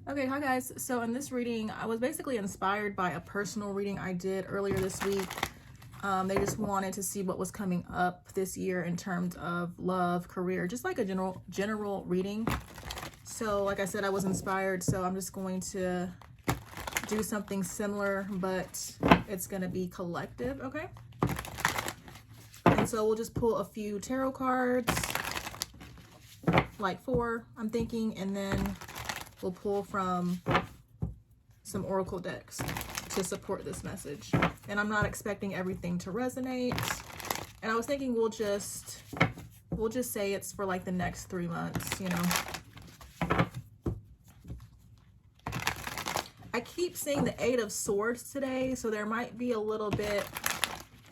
Okay, hi guys. So in this reading, I was basically inspired by a personal reading I did earlier this week. They just wanted to see what was coming up this year in terms of love, career, just like a general reading. So like I said, I was inspired, so I'm just going to do something similar, but it's going to be collective, okay? And so we'll just pull a few tarot cards, like 4, I'm thinking, and then we'll pull from some oracle decks to support this message. And I'm not expecting everything to resonate. And I was thinking we'll just say it's for like the next 3 months, you know. I keep seeing the 8 of Swords today, so there might be a little bit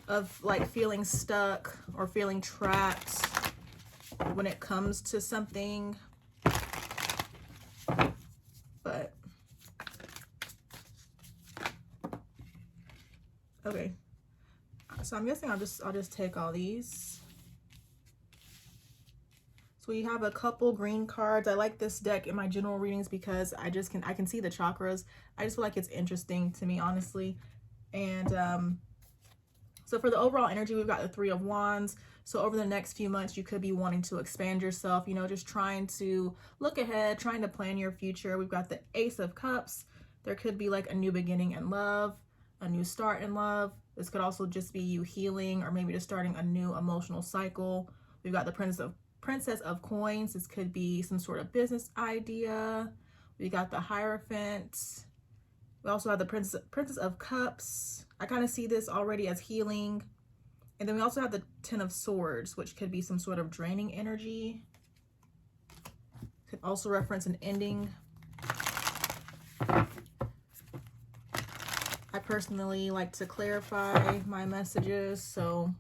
of like feeling stuck or feeling trapped when it comes to something. But okay, so I'm guessing I'll just take all these. So we have a couple green cards. I like this deck in my general readings because I can see the chakras. I just feel like it's interesting to me, honestly. And so for the overall energy, we've got the 3 of Wands. So over the next few months, you could be wanting to expand yourself, you know, just trying to look ahead, trying to plan your future. We've got the Ace of Cups. There could be like a new beginning in love, a new start in love. This could also just be you healing or maybe just starting a new emotional cycle. We've got the Princess of Coins. This could be some sort of business idea. We got the Hierophant. We also have the Princess of Cups. I kind of see this already as healing. And then we also have the 10 of Swords, which could be some sort of draining energy. Could also reference an ending. I personally like to clarify my messages, so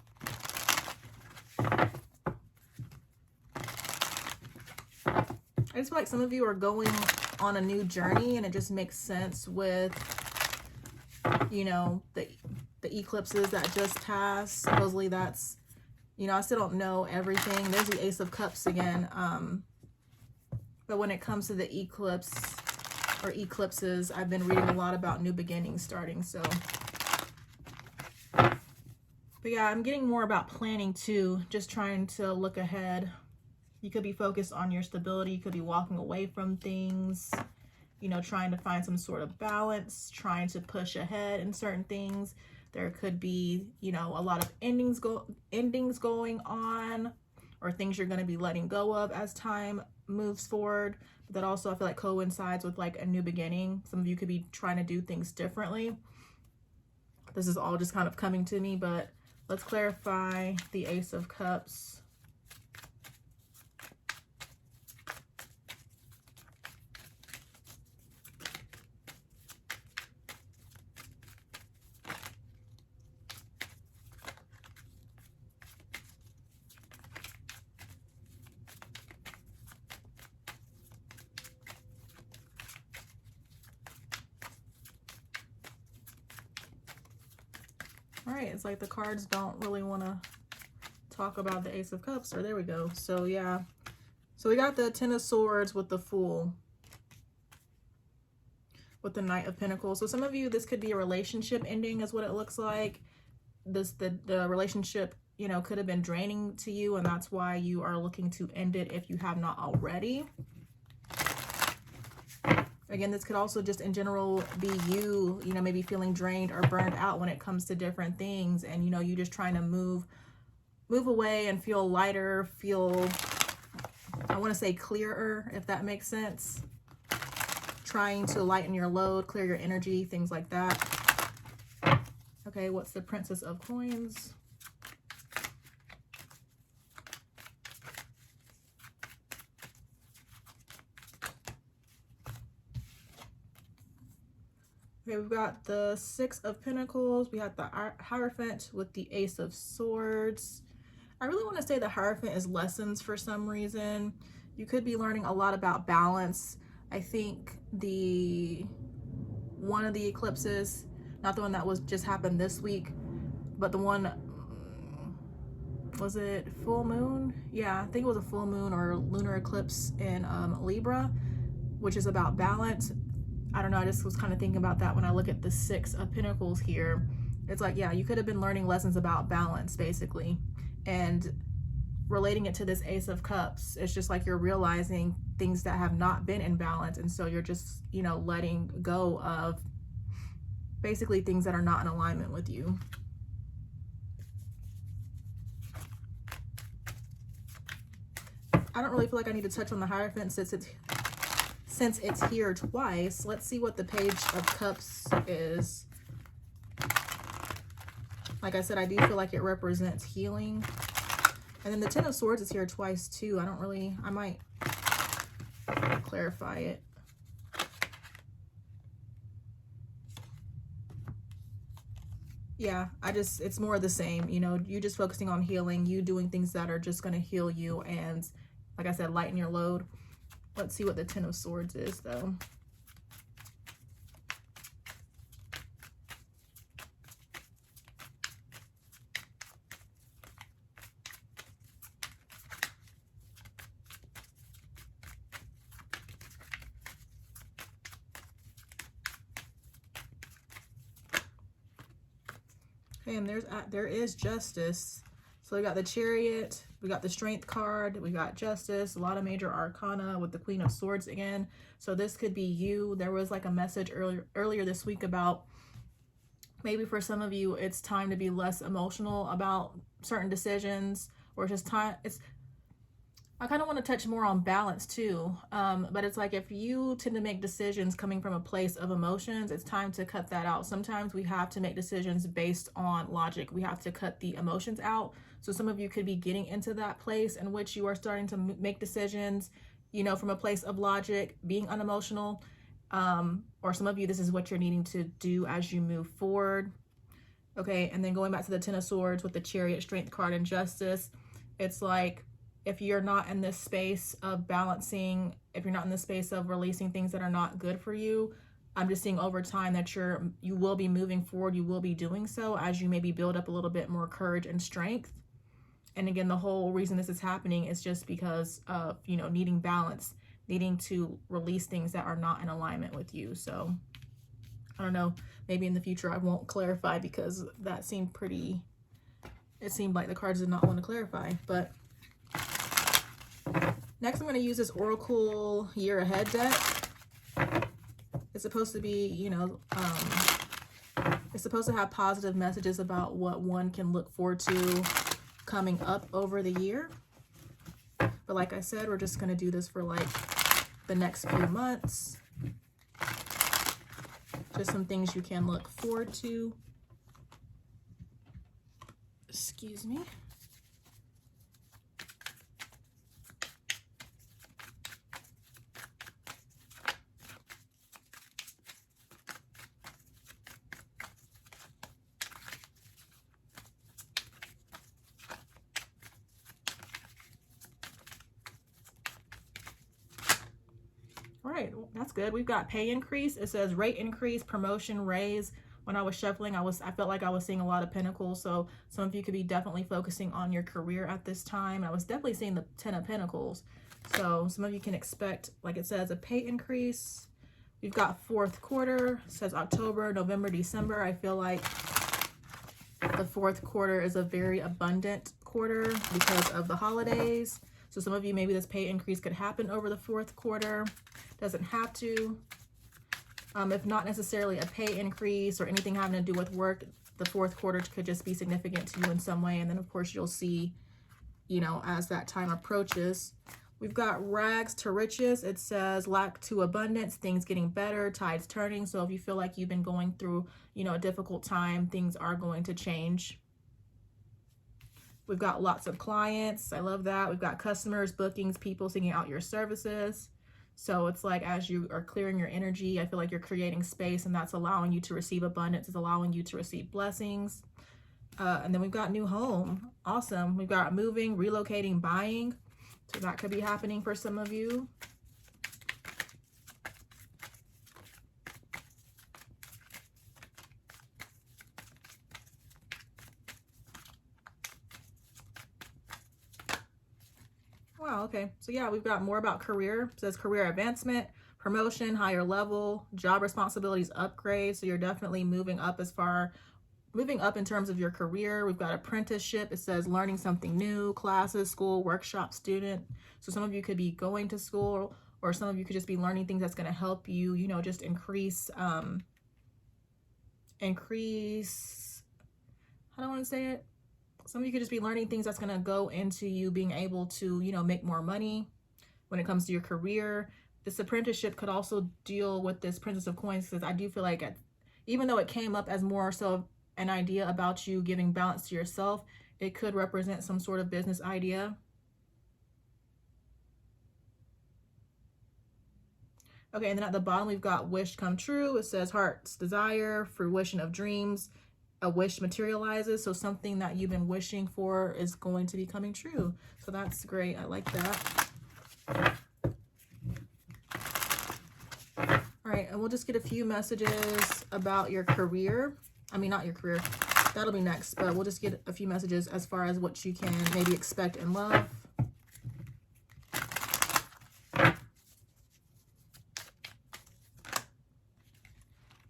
I just feel like some of you are going on a new journey, and it just makes sense with, you know, the eclipses that just passed. Supposedly that's, you know, I still don't know everything. There's the Ace of Cups again. But when it comes to the eclipse or eclipses, I've been reading a lot about new beginnings starting. So, but yeah, I'm getting more about planning too, just trying to look ahead. You could be focused on your stability. You could be walking away from things, you know, trying to find some sort of balance, trying to push ahead in certain things. There could be, you know, a lot of endings going on, or things you're going to be letting go of as time moves forward. But that also, I feel like, coincides with like a new beginning. Some of you could be trying to do things differently. This is all just kind of coming to me, but let's clarify the Ace of Cups. All right, it's like the cards don't really want to talk about the Ace of Cups, or there we go. So yeah, so we got the 10 of Swords with the Fool, with the Knight of Pentacles. So some of you, this could be a relationship ending is what it looks like. The relationship, you know, could have been draining to you, and that's why you are looking to end it if you have not already. Again, this could also just in general be you, you know, maybe feeling drained or burned out when it comes to different things. And, you know, you just trying to move away and feel lighter, feel, I want to say clearer, if that makes sense. Trying to lighten your load, clear your energy, things like that. Okay, what's the Princess of Coins? Okay, we've got the 6 of Pentacles. We have the Hierophant with the Ace of Swords. I really want to say the Hierophant is lessons for some reason. You could be learning a lot about balance. I think one of the eclipses, not the one that was just happened this week, but the one, was it full moon? Yeah, I think it was a full moon or lunar eclipse in Libra. which is about balance. I don't know, I just was kind of thinking about that when I look at the Six of Pentacles here. It's like, yeah, you could have been learning lessons about balance, basically. And relating it to this Ace of Cups, it's just like you're realizing things that have not been in balance. And so you're just, you know, letting go of basically things that are not in alignment with you. I don't really feel like I need to touch on the Hierophant since it's here twice. Let's see what the Page of Cups is. Like I said, I do feel like it represents healing. And then the Ten of Swords is here twice too. I might clarify it. Yeah, it's more of the same. You know, you just focusing on healing, you doing things that are just going to heal you and, like I said, lighten your load. Let's see what the Ten of Swords is, though. Okay, and there is Justice. So we got the Chariot, we got the Strength card, we got Justice, a lot of major arcana with the Queen of Swords again. So this could be you. There was like a message earlier this week about maybe for some of you, it's time to be less emotional about certain decisions, or just time. I kind of want to touch more on balance too. But it's like if you tend to make decisions coming from a place of emotions, it's time to cut that out. Sometimes we have to make decisions based on logic. We have to cut the emotions out. So some of you could be getting into that place in which you are starting to make decisions, you know, from a place of logic, being unemotional. Or some of you, this is what you're needing to do as you move forward. Okay, and then going back to the Ten of Swords with the Chariot, Strength card, and Justice, it's like, if you're not in this space of balancing, if you're not in the space of releasing things that are not good for you, I'm just seeing over time that you will be moving forward. You will be doing so as you maybe build up a little bit more courage and strength. And again, the whole reason this is happening is just because of, you know, needing balance, needing to release things that are not in alignment with you. So I don't know, maybe in the future I won't clarify because that seemed it seemed like the cards did not want to clarify. But next, I'm going to use this Oracle Year Ahead deck. It's supposed to be, you know, it's supposed to have positive messages about what one can look forward to coming up over the year. But like I said, we're just going to do this for like the next few months. Just some things you can look forward to. Excuse me. All right, that's good. We've got pay increase. It says rate increase, promotion, raise. When I was shuffling, I felt like I was seeing a lot of pentacles. So some of you could be definitely focusing on your career at this time. I was definitely seeing the 10 of Pentacles. So some of you can expect, like it says, a pay increase. We've got fourth quarter. It says October, November, December. I feel like the fourth quarter is a very abundant quarter because of the holidays. So some of you, maybe this pay increase could happen over the fourth quarter. Doesn't have to. If not necessarily a pay increase or anything having to do with work, the fourth quarter could just be significant to you in some way. And then of course you'll see, you know, as that time approaches. We've got rags to riches. It says lack to abundance, things getting better, tides turning. So if you feel like you've been going through, you know, a difficult time, things are going to change. We've got lots of clients. I love that. We've got customers, bookings, people seeking out your services. So it's like as you are clearing your energy, I feel like you're creating space, and that's allowing you to receive abundance. It's allowing you to receive blessings. And then we've got new home. Awesome. We've got moving, relocating, buying. So that could be happening for some of you. Wow, okay. So yeah, we've got more about career. It says career advancement, promotion, higher level, job responsibilities, upgrade. So you're definitely moving up in terms of your career. We've got apprenticeship. It says learning something new, classes, school, workshop, student. So some of you could be going to school, or some of you could just be learning things that's going to help you, you know, just increase, how do I want to say it? Some of you could just be learning things that's going to go into you being able to, you know, make more money when it comes to your career. This apprenticeship could also deal with this Princess of Coins, because I do feel like even though it came up as more so an idea about you giving balance to yourself, it could represent some sort of business idea. Okay, and then at the bottom we've got wish come true. It says heart's desire, fruition of dreams, a wish materializes. So something that you've been wishing for is going to be coming true. So that's great. I like that. All right, and we'll just get a few messages about your career. I mean, not your career. That'll be next, but we'll just get a few messages as far as what you can maybe expect in love.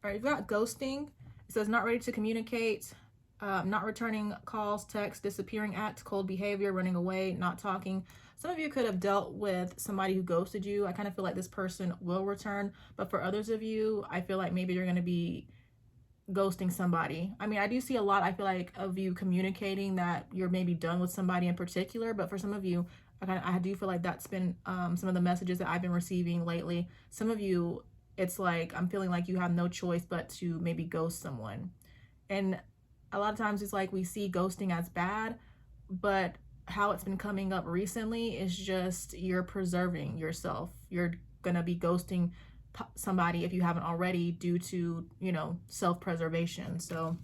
All right, you've got ghosting. It says not ready to communicate, not returning calls, texts, disappearing acts, cold behavior, running away, not talking. Some of you could have dealt with somebody who ghosted you. I kind of feel like this person will return, but for others of you, I feel like maybe you're going to be ghosting somebody. I mean, I do see a lot, I feel like, of you communicating that you're maybe done with somebody in particular, but for some of you, I do feel like that's been some of the messages that I've been receiving lately. Some of you, it's like I'm feeling like you have no choice but to maybe ghost someone. And a lot of times it's like we see ghosting as bad, but how it's been coming up recently is just you're preserving yourself. You're gonna be ghosting somebody if you haven't already, due to, you know, self-preservation. So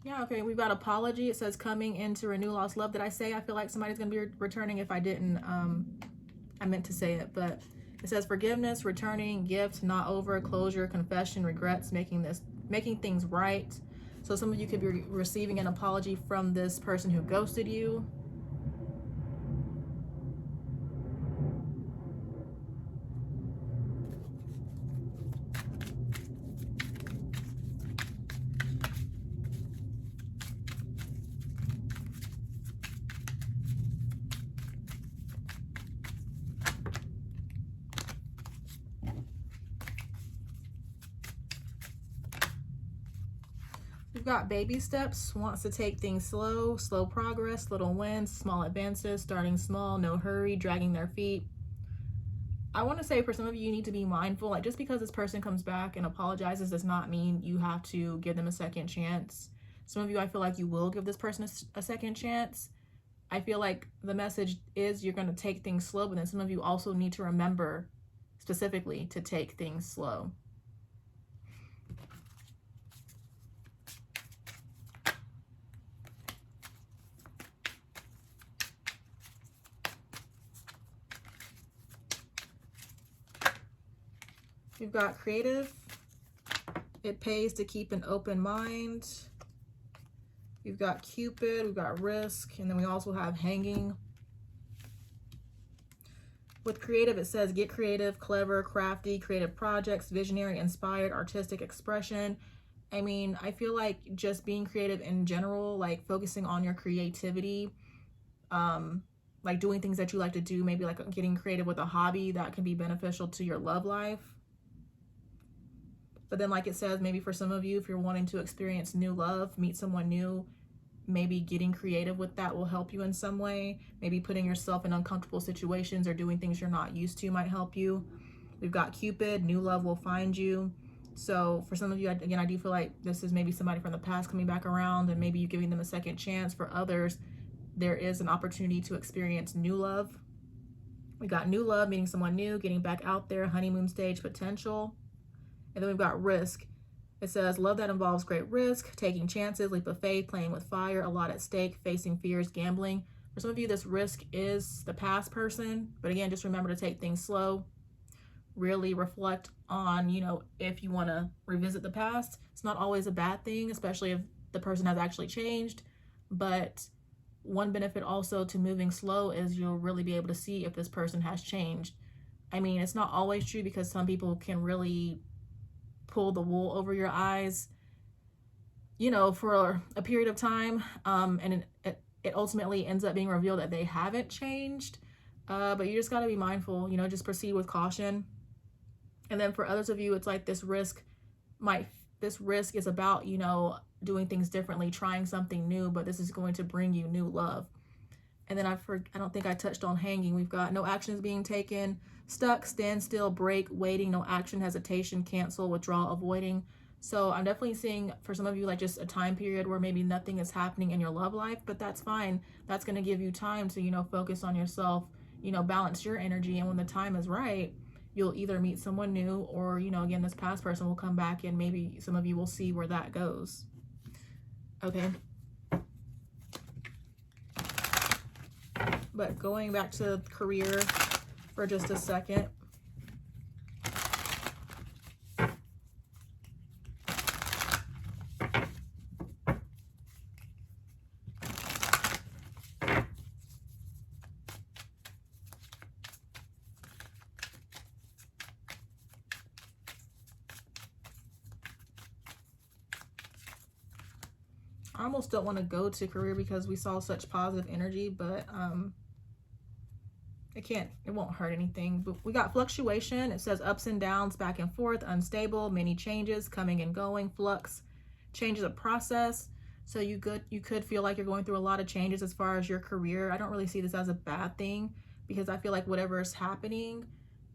yeah, okay, we've got apology. It says coming into renew lost love. Did I say I feel like somebody's gonna be returning? If I didn't, I meant to say it. But it says forgiveness, returning, gift, not over, closure, confession, regrets, making things right. So some of you could be receiving an apology from this person who ghosted you. We've got baby steps, wants to take things slow, slow progress, little wins, small advances, starting small, no hurry, dragging their feet. I want to say for some of you, you need to be mindful, like just because this person comes back and apologizes does not mean you have to give them a second chance. Some of you, I feel like you will give this person a second chance. I feel like the message is you're going to take things slow, but then some of you also need to remember specifically to take things slow. We've got creative. It pays to keep an open mind. We've got Cupid, we've got risk, and then we also have hanging. With creative, it says get creative, clever, crafty, creative projects, visionary, inspired, artistic expression. I mean, I feel like just being creative in general, like focusing on your creativity, like doing things that you like to do, maybe like getting creative with a hobby that can be beneficial to your love life. But then like it says, maybe for some of you, if you're wanting to experience new love, meet someone new, maybe getting creative with that will help you in some way. Maybe putting yourself in uncomfortable situations or doing things you're not used to might help you. We've got Cupid, new love will find you. So for some of you, again, I do feel like this is maybe somebody from the past coming back around and maybe you giving them a second chance. For others, there is an opportunity to experience new love. We got new love, meeting someone new, getting back out there, honeymoon stage potential. And then we've got risk. It says love that involves great risk, taking chances, leap of faith, playing with fire, a lot at stake, facing fears, gambling. For some of you, this risk is the past person. But again, just remember to take things slow. Really reflect on, you know, if you want to revisit the past. It's not always a bad thing, especially if the person has actually changed. But one benefit also to moving slow is you'll really be able to see if this person has changed. I mean, it's not always true because some people can really pull the wool over your eyes, you know, for a period of time. And it ultimately ends up being revealed that they haven't changed. But you just got to be mindful, you know, just proceed with caution. And then for others of you, it's like this risk is about, you know, doing things differently, trying something new, but this is going to bring you new love. And then I don't think I touched on hanging. We've got no actions being taken, stuck, stand still, break, waiting, no action, hesitation, cancel, withdrawal, avoiding. So I'm definitely seeing for some of you like just a time period where maybe nothing is happening in your love life, but that's fine. That's going to give you time to, you know, focus on yourself, you know, balance your energy. And when the time is right, you'll either meet someone new or, you know, again, this past person will come back and maybe some of you will see where that goes. Okay. But going back to career for just a second. I almost don't want to go to career because we saw such positive energy, but it won't hurt anything. But we got fluctuation. It says ups and downs, back and forth, unstable, many changes, coming and going, flux, changes of process. So you could feel like you're going through a lot of changes as far as your career. I don't really see this as a bad thing because I feel like whatever is happening,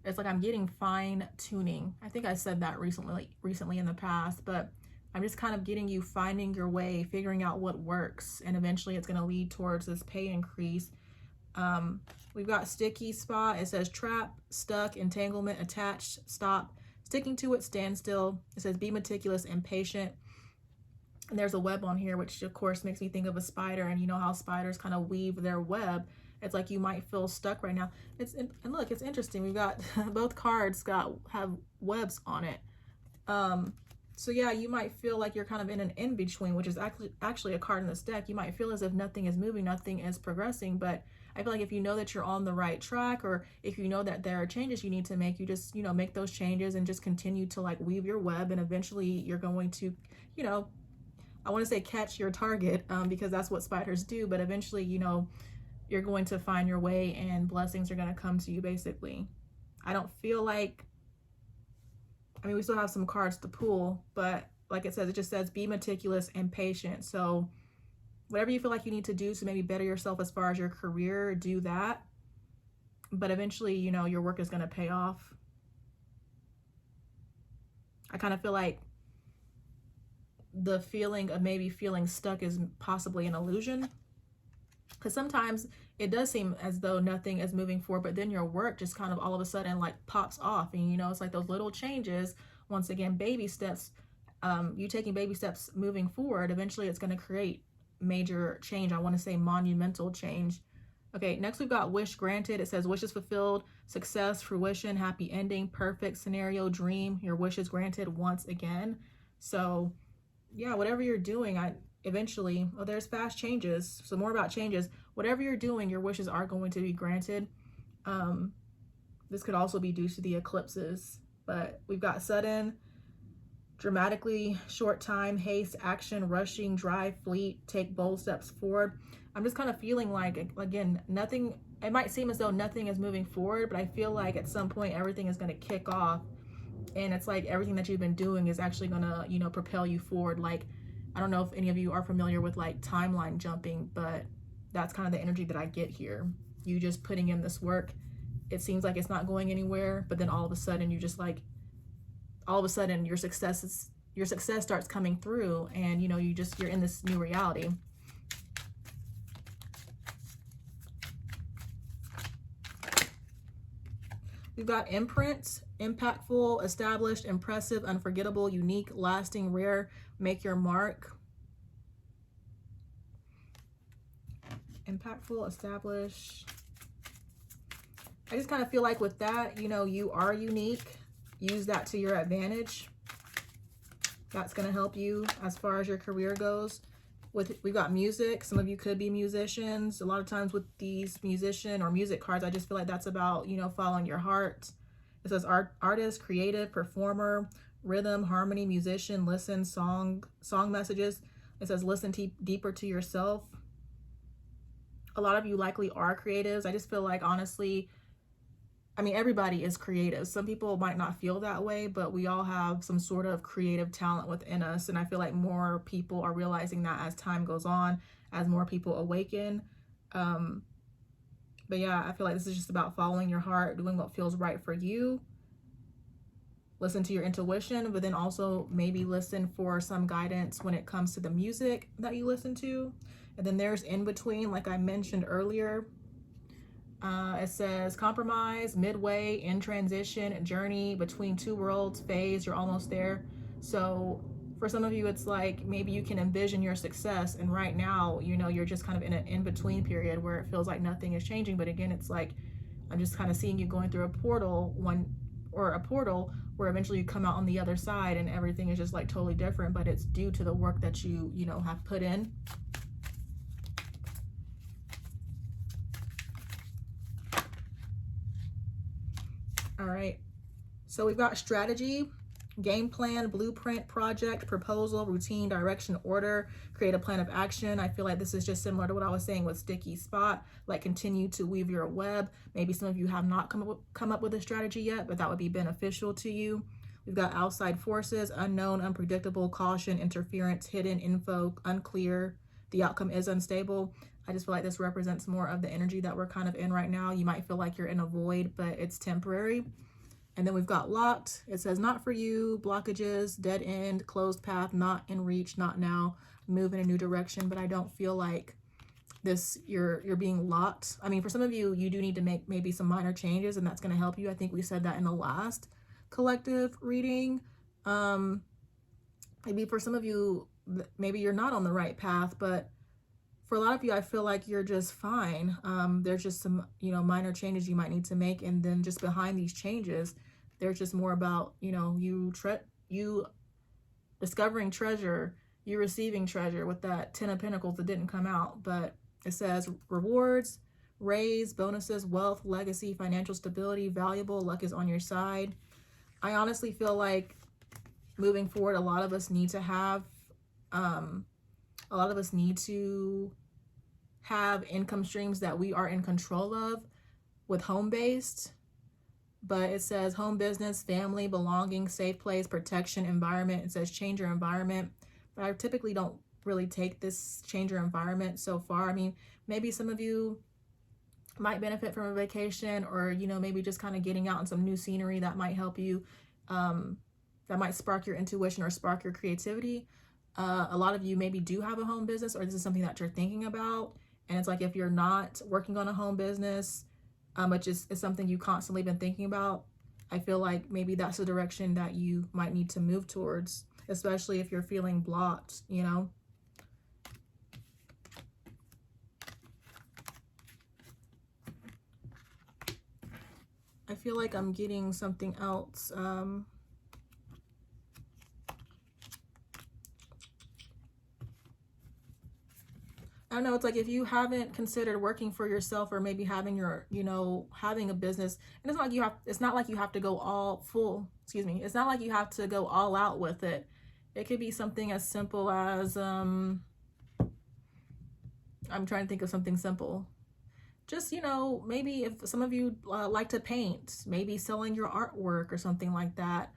it's like I'm getting fine tuning. I think I said that recently in the past, but I'm just kind of getting you finding your way, figuring out what works, and eventually it's going to lead towards this pay increase. We've got sticky spot. It says trap, stuck, entanglement, attached, stop, sticking to it, stand still. It says be meticulous and patient. And there's a web on here, which of course makes me think of a spider, and you know how spiders kind of weave their web. It's like you might feel stuck right now. And look, it's interesting. We've got both cards have webs on it. So yeah, you might feel like you're kind of in an in-between, which is actually a card in this deck. You might feel as if nothing is moving, nothing is progressing, but I feel like if you know that you're on the right track, or if you know that there are changes you need to make, you just, you know, make those changes and just continue to like weave your web, and eventually you're going to, you know, I want to say catch your target, because that's what spiders do, but eventually, you know, you're going to find your way and blessings are going to come to you, basically. I don't feel like, I mean, we still have some cards to pull, but like it says, it just says be meticulous and patient. So whatever you feel like you need to do to maybe better yourself as far as your career, do that. But eventually, you know, your work is going to pay off. I kind of feel like the feeling of maybe feeling stuck is possibly an illusion, because sometimes it does seem as though nothing is moving forward, but then your work just kind of all of a sudden like pops off, and you know, it's like those little changes, once again, baby steps, you taking baby steps moving forward, eventually it's going to create major change. I want to say monumental change. Okay, next we've got wish granted. It says wishes fulfilled, success, fruition, happy ending, perfect scenario, dream, your wishes granted once again. So yeah, whatever you're doing, eventually, oh, there's fast changes. So more about changes. Whatever you're doing, your wishes are going to be granted. This could also be due to the eclipses, but we've got sudden, dramatically, short time, haste, action, rushing, drive, fleet, take bold steps forward. I'm just kind of feeling like, again, nothing, it might seem as though nothing is moving forward, but I feel like at some point everything is going to kick off, and it's like everything that you've been doing is actually going to, you know, propel you forward. Like, I don't know if any of you are familiar with like timeline jumping, but that's kind of the energy that I get here. You just putting in this work, it seems like it's not going anywhere, but then all of a sudden you just like, all of a sudden your success starts coming through, and you know, you're in this new reality. We've got imprint, impactful, established, impressive, unforgettable, unique, lasting, rare, make your mark. Impactful, established. I just kind of feel like with that, you know, you are unique. Use that to your advantage. That's going to help you as far as your career goes. we've got music. Some of you could be musicians. A lot of times with these musician or music cards, I just feel like that's about, you know, following your heart. It says artist, creative, performer, rhythm, harmony, musician, listen, song messages. It says listen deeper to yourself. A lot of you likely are creatives. I just feel like, honestly, I mean, everybody is creative. Some people might not feel that way, but we all have some sort of creative talent within us. And I feel like more people are realizing that as time goes on, as more people awaken. But yeah, I feel like this is just about following your heart, doing what feels right for you. Listen to your intuition, but then also maybe listen for some guidance when it comes to the music that you listen to. And then there's in between, like I mentioned earlier. It says compromise, midway, in transition, journey, between two worlds, phase, you're almost there. So for some of you, it's like maybe you can envision your success, and right now, you know, you're just kind of in an in-between period where it feels like nothing is changing. But again, it's like I'm just kind of seeing you going through a portal where eventually you come out on the other side and everything is just like totally different, but it's due to the work that you know, have put in. All right, so we've got strategy, game plan, blueprint, project, proposal, routine, direction, order, create a plan of action. I feel like this is just similar to what I was saying with sticky spot, like continue to weave your web. Maybe some of you have not come up with a strategy yet, but that would be beneficial to you. We've got outside forces, unknown, unpredictable, caution, interference, hidden info, unclear. The outcome is unstable. I just feel like this represents more of the energy that we're kind of in right now. You might feel like you're in a void, but it's temporary. And then we've got locked. It says not for you, blockages, dead end, closed path, not in reach, not now, move in a new direction. But I don't feel like this, you're being locked. I mean, for some of you, you do need to make maybe some minor changes, and that's going to help you. I think we said that in the last collective reading. Maybe for some of you, maybe you're not on the right path, but for a lot of you, I feel like you're just fine. There's just some, you know, minor changes you might need to make. And then just behind these changes, there's just more about, you know, you discovering treasure, you receiving treasure with that 10 of Pentacles that didn't come out. But it says rewards, raise, bonuses, wealth, legacy, financial stability, valuable, luck is on your side. I honestly feel like moving forward, a lot of us need to have income streams that we are in control of with home-based. But it says home business, family, belonging, safe place, protection, environment. It says change your environment. But I typically don't really take this change your environment so far. I mean, maybe some of you might benefit from a vacation, or, you know, maybe just kind of getting out in some new scenery that might help you, that might spark your intuition or spark your creativity. A lot of you maybe do have a home business, or this is something that you're thinking about. And it's like, if you're not working on a home business, which is something you constantly been thinking about, I feel like maybe that's the direction that you might need to move towards, especially if you're feeling blocked, you know. I feel like I'm getting something else. I don't know, it's like if you haven't considered working for yourself, or maybe having your, you know, having a business, and it's not like you have to go all full, it's not like you have to go all out with it. It could be something as simple as, I'm trying to think of something simple. Just, you know, maybe if some of you like to paint, maybe selling your artwork or something like that.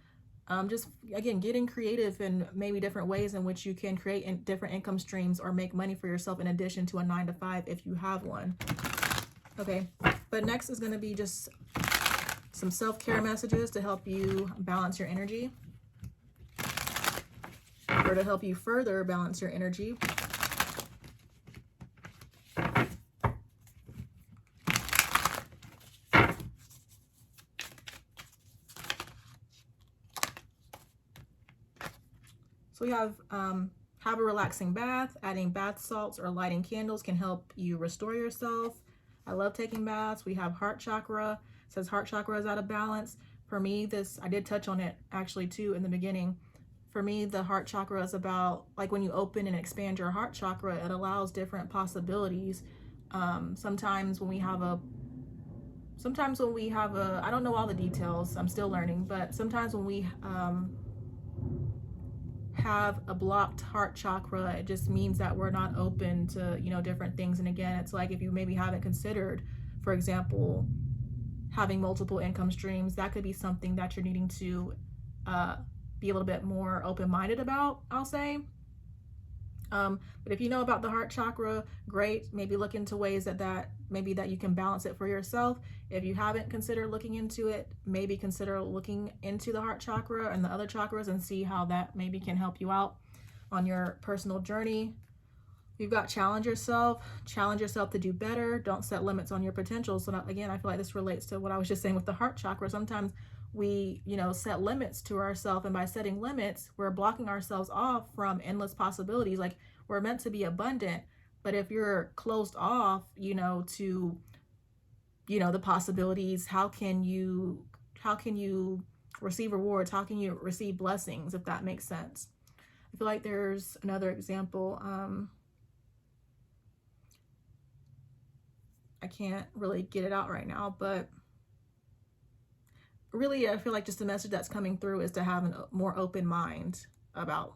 Just, again, getting creative in maybe different ways in which you can create different income streams or make money for yourself in addition to a 9-to-5 if you have one. Okay, but next is going to be just some self-care messages to help you balance your energy, or to help you further balance your energy. So we have a relaxing bath. Adding bath salts or lighting candles can help you restore yourself. I love taking baths. We have heart chakra. It says heart chakra is out of balance. For me, I did touch on it actually too in the beginning. for me, the heart chakra is about, like, when you open and expand your heart chakra, it allows different possibilities. Sometimes when we have a, I don't know all the details, I'm still learning, but sometimes when we have a blocked heart chakra, it just means that we're not open to, you know, different things. And again, it's like if you maybe haven't considered, for example, having multiple income streams, that could be something that you're needing to be a little bit more open-minded about, I'll say. But if you know about the heart chakra, great. Maybe look into ways that you can balance it for yourself. If you haven't considered looking into it, maybe consider looking into the heart chakra and the other chakras and see how that maybe can help you out on your personal journey. You've got challenge yourself to do better. Don't set limits on your potential. So again, I feel like this relates to what I was just saying with the heart chakra. Sometimes we, you know, set limits to ourselves, and by setting limits, we're blocking ourselves off from endless possibilities. Like, we're meant to be abundant, but if you're closed off, you know, to, you know, the possibilities, how can you receive rewards? How can you receive blessings, if that makes sense? I feel like there's another example. I can't really get it out right now, but really, I feel like just the message that's coming through is to have a more open mind about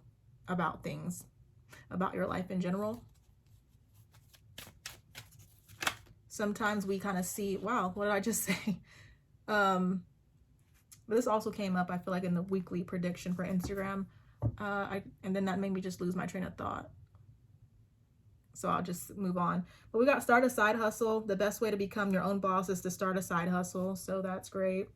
things, about your life in general. Sometimes we kind of see, wow, what did I just say? But this also came up, I feel like, in the weekly prediction for Instagram. And then that made me just lose my train of thought. So I'll just move on. But we got start a side hustle. The best way to become your own boss is to start a side hustle. So that's great.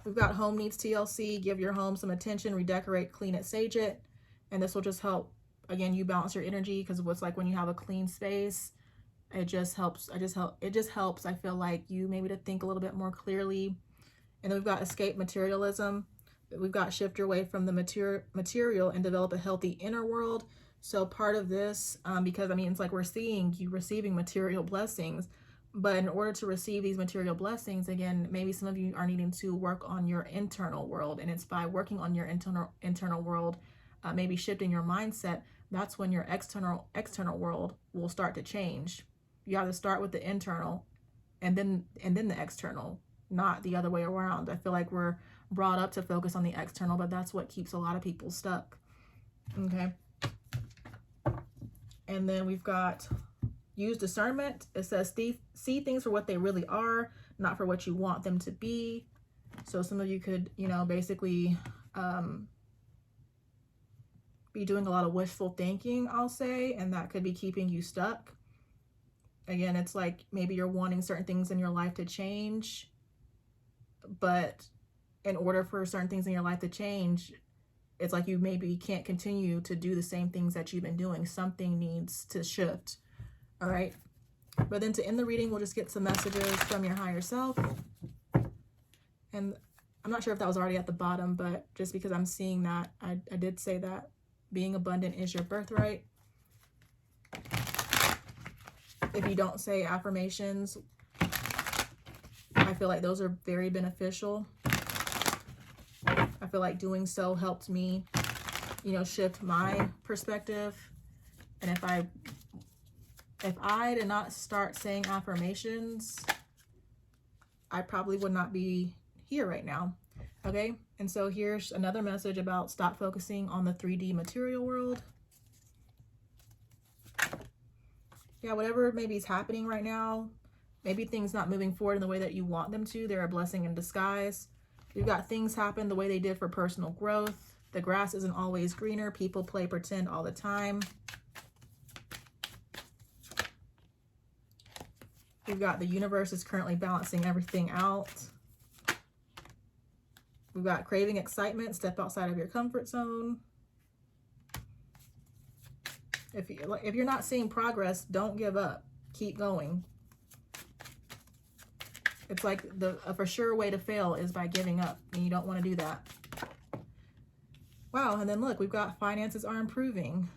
We've got home needs TLC. Give your home some attention, redecorate, clean it, sage it. And this will just help, again, you balance your energy, because what's like when you have a clean space, it just helps. It just helps, I feel like, you maybe to think a little bit more clearly. And then we've got escape materialism. We've got shift your way from the material and develop a healthy inner world. So part of this, because I mean, it's like we're seeing you receiving material blessings, but in order to receive these material blessings, again, maybe some of you are needing to work on your internal world. And it's by working on your internal world, maybe shifting your mindset, that's when your external world will start to change. You have to start with the internal and then the external, not the other way around. I feel like we're brought up to focus on the external, but that's what keeps a lot of people stuck. Okay. And then we've got use discernment. It says see things for what they really are, not for what you want them to be. So some of you could, you know, basically be doing a lot of wishful thinking, I'll say, and that could be keeping you stuck. Again, it's like maybe you're wanting certain things in your life to change, but in order for certain things in your life to change, it's like you maybe can't continue to do the same things that you've been doing. Something needs to shift. All right. But then to end the reading, we'll just get some messages from your higher self. And I'm not sure if that was already at the bottom, but just because I'm seeing that, I did say that being abundant is your birthright. If you don't say affirmations, I feel like those are very beneficial. I feel like doing so helped me, you know, shift my perspective. And if I did not start saying affirmations, I probably would not be here right now. Okay. And so here's another message about stop focusing on the 3D material world. Yeah, whatever maybe is happening right now, maybe things not moving forward in the way that you want them to, they're a blessing in disguise. You've got things happen the way they did for personal growth. The grass isn't always greener. People play pretend all the time. We've got the universe is currently balancing everything out. We've got craving excitement. Step outside of your comfort zone. If you're not seeing progress, don't give up. Keep going. It's like a for sure way to fail is by giving up, and you don't want to do that. Wow, and then look, we've got finances are improving.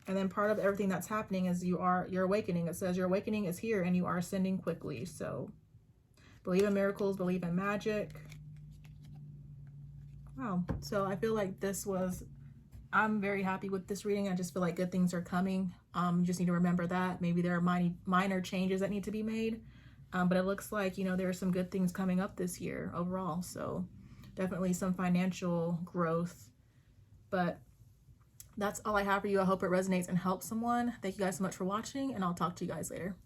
And then part of everything that's happening is your awakening. It says your awakening is here and you are ascending quickly. So believe in miracles, believe in magic. Wow. So I feel like I'm very happy with this reading. I just feel like good things are coming. You just need to remember that. Maybe there are minor changes that need to be made. But it looks like, there are some good things coming up this year overall. So definitely some financial growth. But that's all I have for you. I hope it resonates and helps someone. Thank you guys so much for watching, and I'll talk to you guys later.